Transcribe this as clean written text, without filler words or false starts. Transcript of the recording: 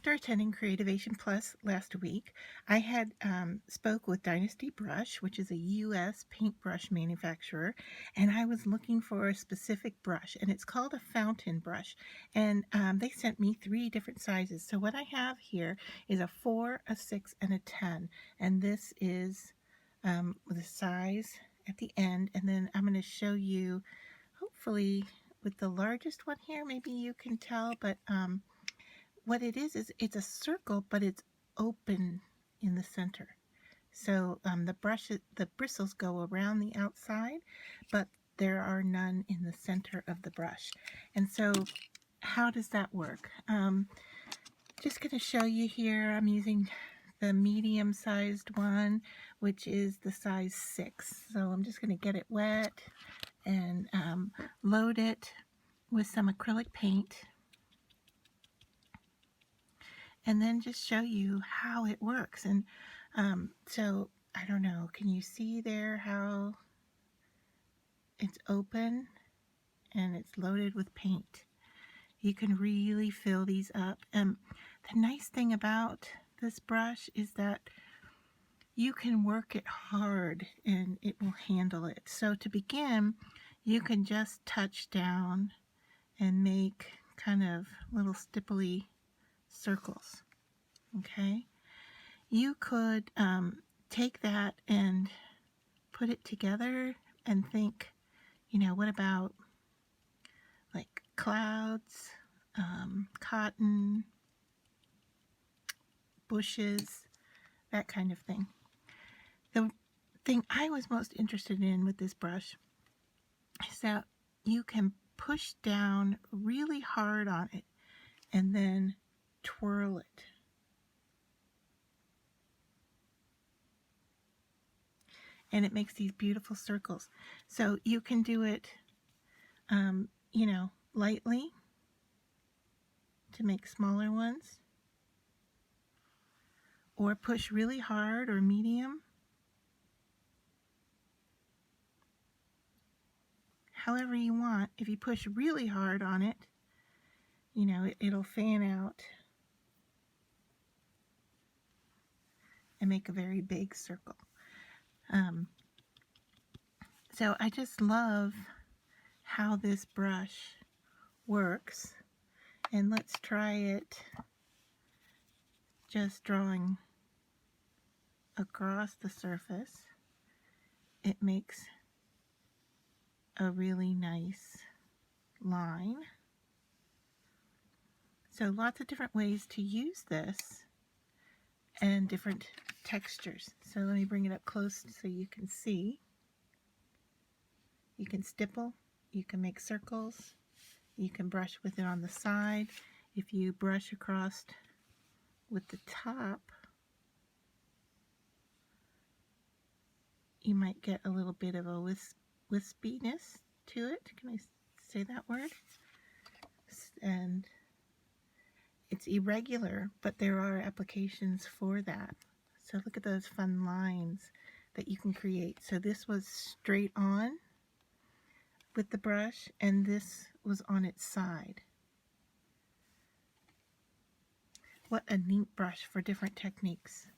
after attending Creativation Plus last week, I had spoke with Dynasty Brush, which is a U.S. paintbrush manufacturer, and I was looking for a specific brush, and it's called a fountain brush. And they sent me 3 different sizes. So what I have here is a 4, a 6, and a 10, and this is the size at the end. And then I'm going to show you, hopefully, with the largest one here. Maybe you can tell, but what it is it's a circle, but it's open in the center. So the bristles go around the outside, but there are none in the center of the brush. And so how does that work? Just going to show you here. I'm using the medium-sized one, which is the size 6. So I'm just going to get it wet and load it with some acrylic paint, and then just show you how it works. And so I don't know, can you see there how it's open and it's loaded with paint? You can really fill these up. The nice thing about this brush is that you can work it hard and it will handle it. So to begin, you can just touch down and make kind of little stipply circles. Okay, you could take that and put it together and think, what about like clouds, cotton, bushes, that kind of thing. The thing I was most interested in with this brush is that you can push down really hard on it and then twirl it. And it makes these beautiful circles. So you can do it, lightly to make smaller ones, or push really hard or medium. However you want. If you push really hard on it, it'll fan out and make a very big circle. So I just love how this brush works. And let's try it just drawing across the surface. It makes a really nice line. So lots of different ways to use this and different textures. So let me bring it up close so you can see. You can stipple, you can make circles, you can brush with it on the side. If you brush across with the top, you might get a little bit of a wispiness to it. Can I say that word? And it's irregular, but there are applications for that. So look at those fun lines that you can create. So this was straight on with the brush, and this was on its side. What a neat brush for different techniques.